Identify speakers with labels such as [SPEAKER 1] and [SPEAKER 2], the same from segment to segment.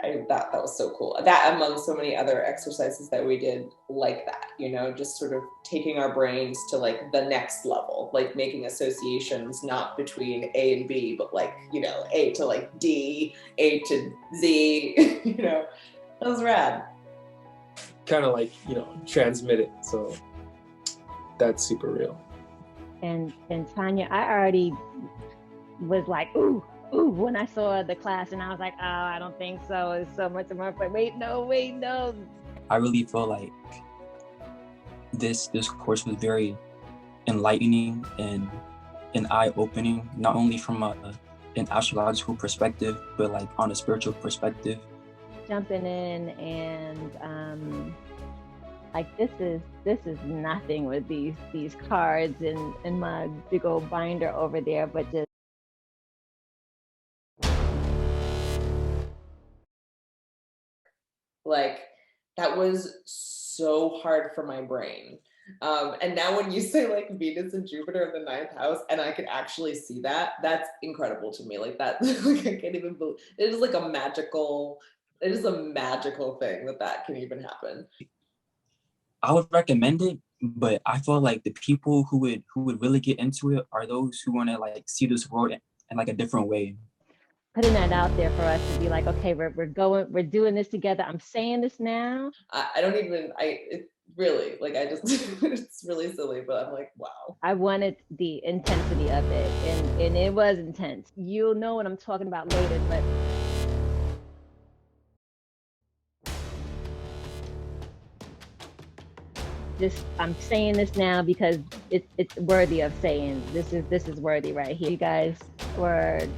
[SPEAKER 1] that was so cool. That among so many other exercises that we did like that, you know, just sort of taking our brains to like the next level, like making associations not between A and B, but like, you know, A to like D, A to Z, you know, that was rad.
[SPEAKER 2] Kind of like, you know, transmit it. So that's super real.
[SPEAKER 3] And Tonya, I already was like, ooh, when I saw the class, and I was like, oh, I don't think so. It's so much more, but wait, no.
[SPEAKER 4] I really feel like this course was very enlightening and eye-opening, not only from an astrological perspective, but like on a spiritual perspective.
[SPEAKER 3] Jumping in and like this is nothing with these cards and my big old binder over there, but just
[SPEAKER 1] like that was so hard for my brain. And now when you say like Venus and Jupiter in the 9th house, and I could actually see that, that's incredible to me. Like that, like I can't even believe it is like a magical thing that can even happen.
[SPEAKER 4] I would recommend it, but I feel like the people who would really get into it are those who want to like see this world in like a different way.
[SPEAKER 3] Putting that out there for us to be like, okay, we're doing this together. I'm saying this now.
[SPEAKER 1] It really, like I just, it's really silly, but I'm like, wow.
[SPEAKER 3] I wanted the intensity of it, and it was intense. You'll know what I'm talking about later, but I'm saying this now because it's worthy of saying. This is worthy right here. You guys were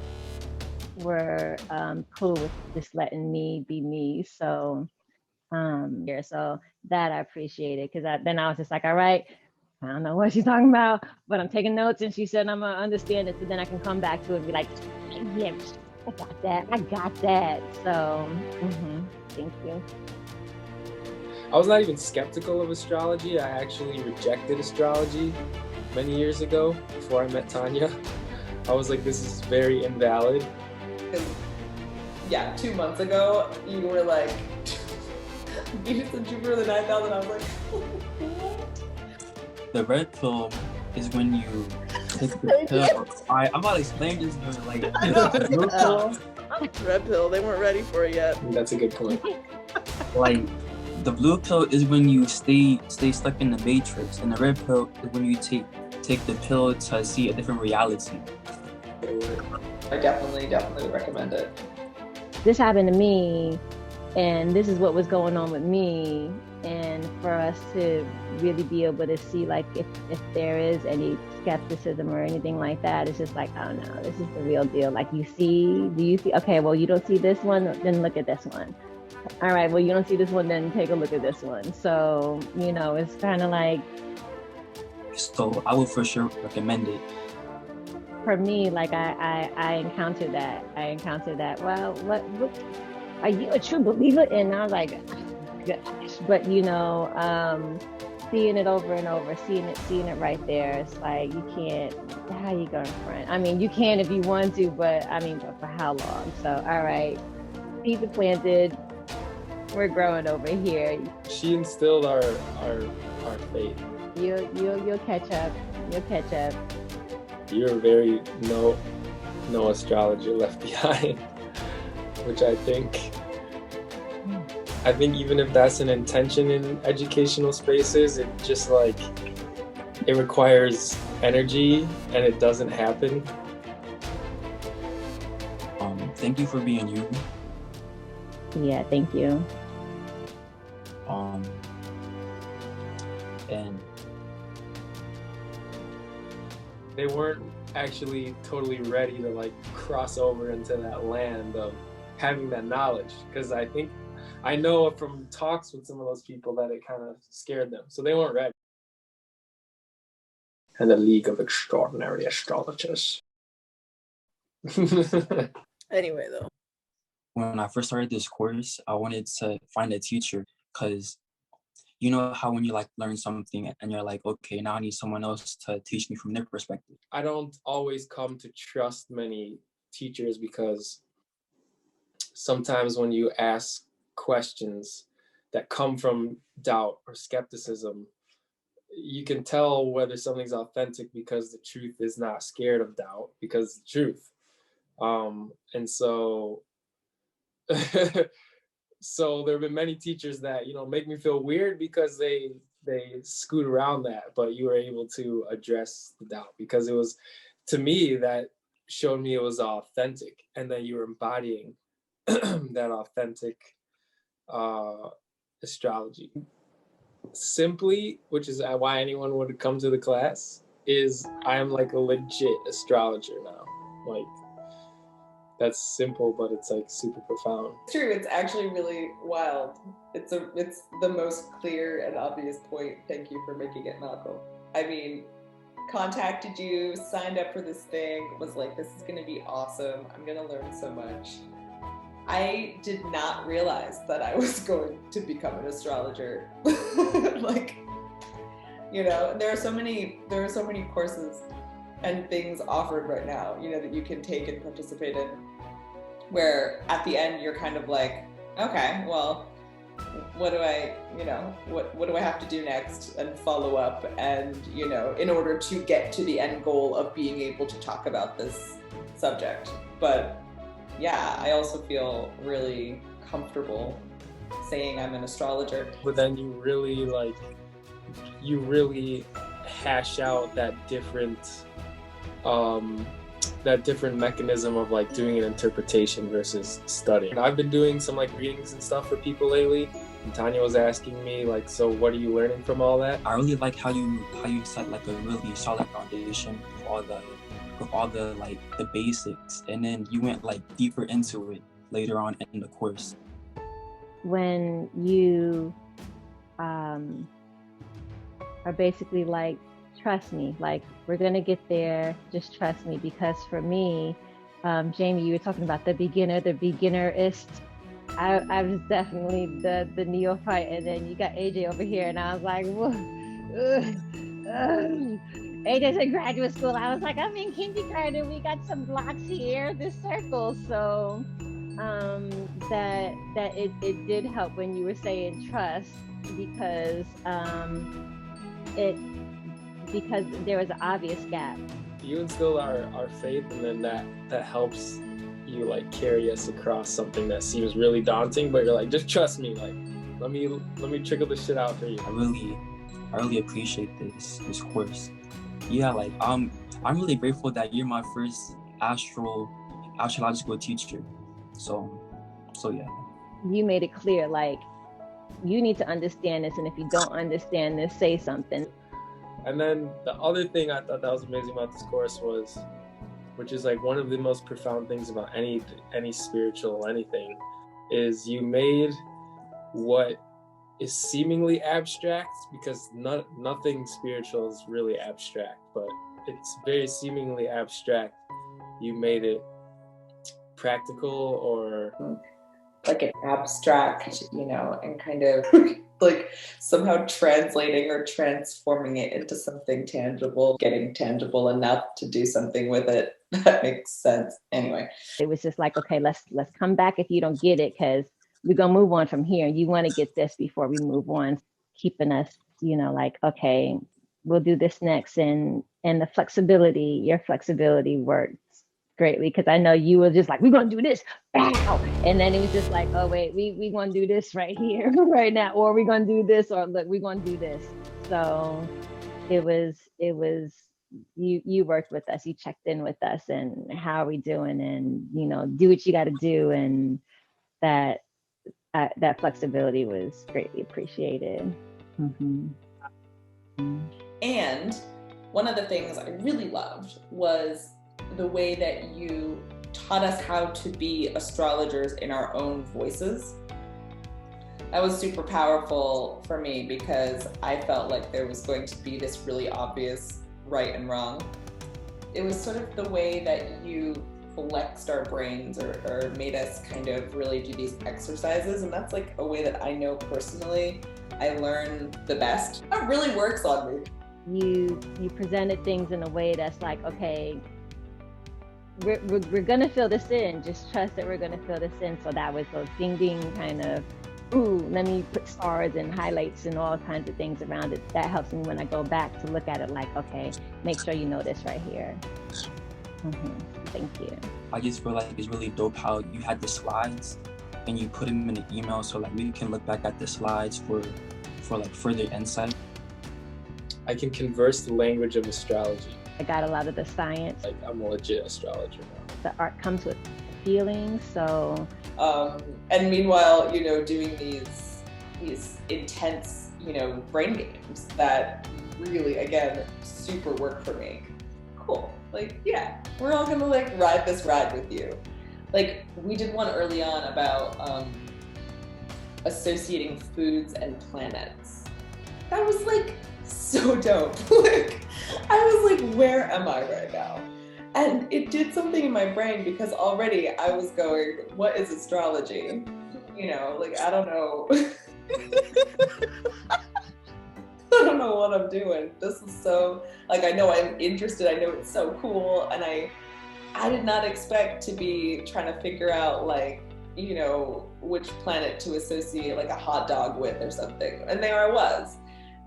[SPEAKER 3] cool with just letting me be me. So so that I appreciated, because then I was just like, all right, I don't know what she's talking about, but I'm taking notes, and she said I'm gonna understand it, so then I can come back to it and be like, yeah, I got that. So thank you.
[SPEAKER 2] I was not even skeptical of astrology. I actually rejected astrology many years ago before I met Tonya. I was like, this is very invalid.
[SPEAKER 1] Yeah, 2 months ago, you were like, Venus and Jupiter in the 9th house, and I was like, what?
[SPEAKER 4] The red pill is when you take the pill. I'm about to explain this, but like,
[SPEAKER 5] red pill, they weren't ready for it yet.
[SPEAKER 2] That's a good point.
[SPEAKER 4] Like, the blue pill is when you stay stuck in the matrix, and the red pill is when you take the pill to see a different reality.
[SPEAKER 1] I definitely would recommend it.
[SPEAKER 3] This happened to me, and this is what was going on with me, and for us to really be able to see like if there is any skepticism or anything like that, it's just like, oh no, this is the real deal. Like, do you see, okay, well, you don't see this one, then look at this one. All right, well, you don't see this one, then take a look at this one. So, you know, it's kind of like.
[SPEAKER 4] So I would for sure recommend it.
[SPEAKER 3] For me, like I encountered that. Well, what are you a true believer? And I was like, gosh. But you know, seeing it over and over, seeing it right there, it's like you can't. How you gonna front? I mean, you can if you want to, but I mean, but for how long? So, all right, seeds are planted. We're growing over here.
[SPEAKER 2] She instilled our faith.
[SPEAKER 3] You'll catch up. You'll catch up.
[SPEAKER 2] You're very no astrologer left behind, which I think even if that's an intention in educational spaces, it just like it requires energy and it doesn't happen.
[SPEAKER 4] Thank you for being you.
[SPEAKER 3] Yeah, thank you.
[SPEAKER 4] And
[SPEAKER 2] they weren't actually totally ready to like cross over into that land of having that knowledge, because I know from talks with some of those people that it kind of scared them, so they weren't ready. And the League of Extraordinary Astrologers.
[SPEAKER 5] Anyway, though,
[SPEAKER 4] when I first started this course, I wanted to find a teacher, because you know how when you like learn something and you're like, okay, now I need someone else to teach me from their perspective.
[SPEAKER 2] I don't always come to trust many teachers because sometimes when you ask questions that come from doubt or skepticism, you can tell whether something's authentic because the truth is not scared of doubt, because it's the truth. And so, so there have been many teachers that, you know, make me feel weird because they scoot around that, but you were able to address the doubt because it was, to me, that showed me it was authentic, and that you were embodying that authentic astrology. Simply, which is why anyone would come to the class, is I'm like a legit astrologer now. Like, that's simple, but it's like super profound.
[SPEAKER 1] It's true. It's actually really wild. It's the most clear and obvious point. Thank you for making it Malcolm. I mean, contacted you, signed up for this thing, was like, this is gonna be awesome. I'm gonna learn so much. I did not realize that I was going to become an astrologer. Like, you know, there are so many courses and things offered right now, you know, that you can take and participate in, where at the end you're kind of like, okay, well, what do I, you know, what do I have to do next, and follow up, and, you know, in order to get to the end goal of being able to talk about this subject. But yeah, I also feel really comfortable saying I'm an astrologer.
[SPEAKER 2] But then you really hash out that different mechanism of like doing an interpretation versus studying. I've been doing some like readings and stuff for people lately, and TONIA was asking me like, so what are you learning from all that?
[SPEAKER 4] I really like how you set like a really solid foundation with all the like the basics, and then you went like deeper into it later on in the course.
[SPEAKER 3] When you are basically like, trust me, like, we're gonna get there, just trust me. Because for me, Jamie, you were talking about the beginnerist. I was definitely the neophyte, and then you got AJ over here, and I was like, AJ's in graduate school. I was like, I'm in kindergarten. We got some blocks here, this circle. So that it did help when you were saying trust, because because there was an obvious gap.
[SPEAKER 2] You instill our faith, and then that helps you like carry us across something that seems really daunting, but you're like, just trust me, like let me trickle this shit out for you.
[SPEAKER 4] I really appreciate this course. Yeah, like I'm really grateful that you're my first astrological teacher. So yeah.
[SPEAKER 3] You made it clear, like, you need to understand this, and if you don't understand this, say something.
[SPEAKER 2] And then the other thing I thought that was amazing about this course was, which is like one of the most profound things about any spiritual anything, is you made what is seemingly abstract, because nothing spiritual is really abstract, but it's very seemingly abstract. You made it practical, or
[SPEAKER 1] like an abstract, you know, and kind of like somehow translating or transforming it into something tangible, getting tangible enough to do something with it. That makes sense. Anyway,
[SPEAKER 3] it was just like, okay, let's come back if you don't get it, because we're gonna move on from here. You want to get this before we move on, keeping us, you know, like, okay, we'll do this next. And the flexibility, your flexibility works greatly, because I know you were just like, we're gonna do this, and then it was just like, oh wait, we gonna do this right here, right now, or we're gonna do this, or look, we're gonna do this. So it was you worked with us, you checked in with us, and how are we doing, and, you know, do what you got to do, and that flexibility was greatly appreciated. Mm-hmm.
[SPEAKER 1] And one of the things I really loved was the way that you taught us how to be astrologers in our own voices. That was super powerful for me, because I felt like there was going to be this really obvious right and wrong. It was sort of the way that you flexed our brains, or made us kind of really do these exercises. And that's like a way that I know personally I learn the best. That really works on me.
[SPEAKER 3] You presented things in a way that's like, okay, we're gonna fill this in. Just trust that we're gonna fill this in. So that was those ding ding kind of, ooh, let me put stars and highlights and all kinds of things around it. That helps me when I go back to look at it like, okay, make sure you know this right here. Thank you.
[SPEAKER 4] I just feel like it's really dope how you had the slides and you put them in the email, so like we can look back at the slides for like further insight.
[SPEAKER 2] I can converse the language of astrology.
[SPEAKER 3] I got a lot of the science.
[SPEAKER 2] Like, I'm a legit astrologer now.
[SPEAKER 3] The art comes with feelings, so.
[SPEAKER 1] And meanwhile, you know, doing these intense, you know, brain games that really, again, super work for me. Cool. Like, yeah, we're all gonna like ride this ride with you. Like, we did one early on about associating foods and planets. That was like so dope. Like, I was like, where am I right now? And it did something in my brain because already I was going, what is astrology? You know, like, I don't know. I don't know what I'm doing. This is so, like, I know I'm interested. I know it's so cool. And I did not expect to be trying to figure out, like, you know, which planet to associate like a hot dog with or something. And there I was.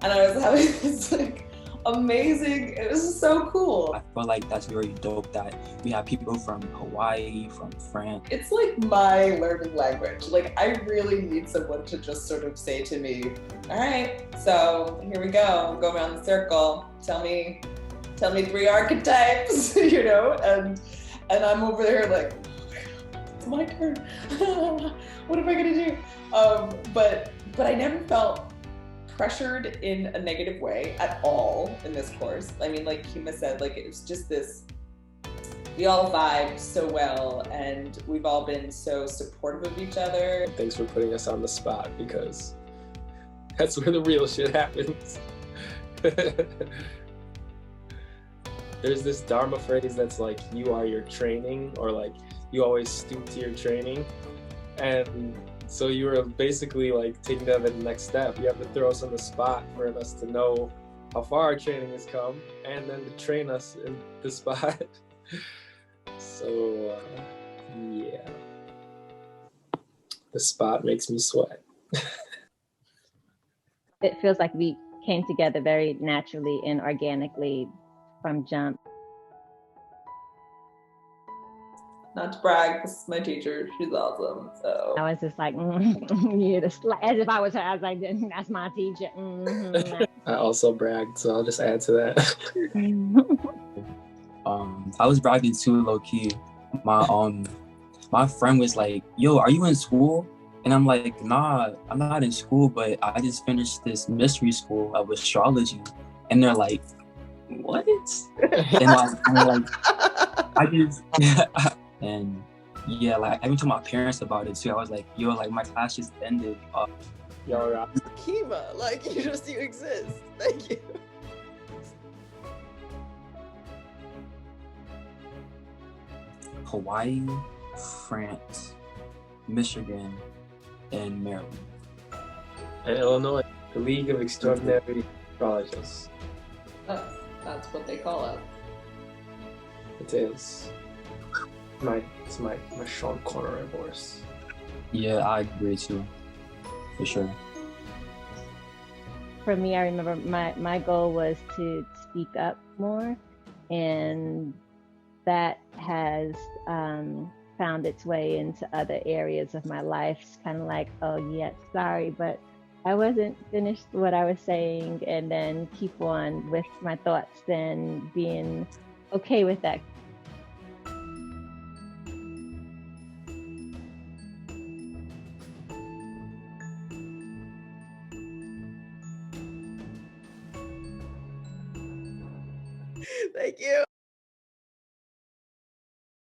[SPEAKER 1] And I was having this like amazing, it was just so cool.
[SPEAKER 4] I feel like that's very dope that we have people from Hawaii, from France.
[SPEAKER 1] It's like my learning language. Like, I really need someone to just sort of say to me, all right, so here we go, go around the circle, tell me 3 archetypes, you know, and I'm over there like, it's my turn. What am I gonna do? But I never felt pressured in a negative way at all in this course. I mean, like Kima said, like, it was just this, we all vibed so well and we've all been so supportive of each other.
[SPEAKER 2] Thanks for putting us on the spot, because that's where the real shit happens. There's this Dharma phrase that's like, you are your training, or like, you always stoop to your training. And so you were basically like taking that to the next step. You have to throw us on the spot for us to know how far our training has come, and then to train us in the spot. So yeah, the spot makes me sweat.
[SPEAKER 3] It feels like we came together very naturally and organically from jump.
[SPEAKER 1] Not to brag, this is my teacher. She's awesome. So
[SPEAKER 3] I was just like, yeah, as if I was her. I was like, that's my teacher.
[SPEAKER 2] I also bragged, so I'll just add to that.
[SPEAKER 4] I was bragging too, low key. My friend was like, yo, are you in school? And I'm like, nah, I'm not in school, but I just finished this mystery school of astrology. And they're like, what? And like I just and yeah, like I even told my parents about it too. I was like, yo, like my class just ended.
[SPEAKER 2] Yo, Rob.
[SPEAKER 5] Kima, like, you exist. Thank you.
[SPEAKER 4] Hawaii, France, Michigan, and Maryland.
[SPEAKER 2] And Illinois, the League of Extraordinary Astrologists.
[SPEAKER 1] that's what they call it.
[SPEAKER 2] It is. It's my Sean Connery horse.
[SPEAKER 4] Yeah, I agree too, for sure.
[SPEAKER 3] For me, I remember my goal was to speak up more, and that has found its way into other areas of my life. It's kind of like, oh yeah, sorry, but I wasn't finished what I was saying, and then keep on with my thoughts, then being okay with that.
[SPEAKER 5] Thank you.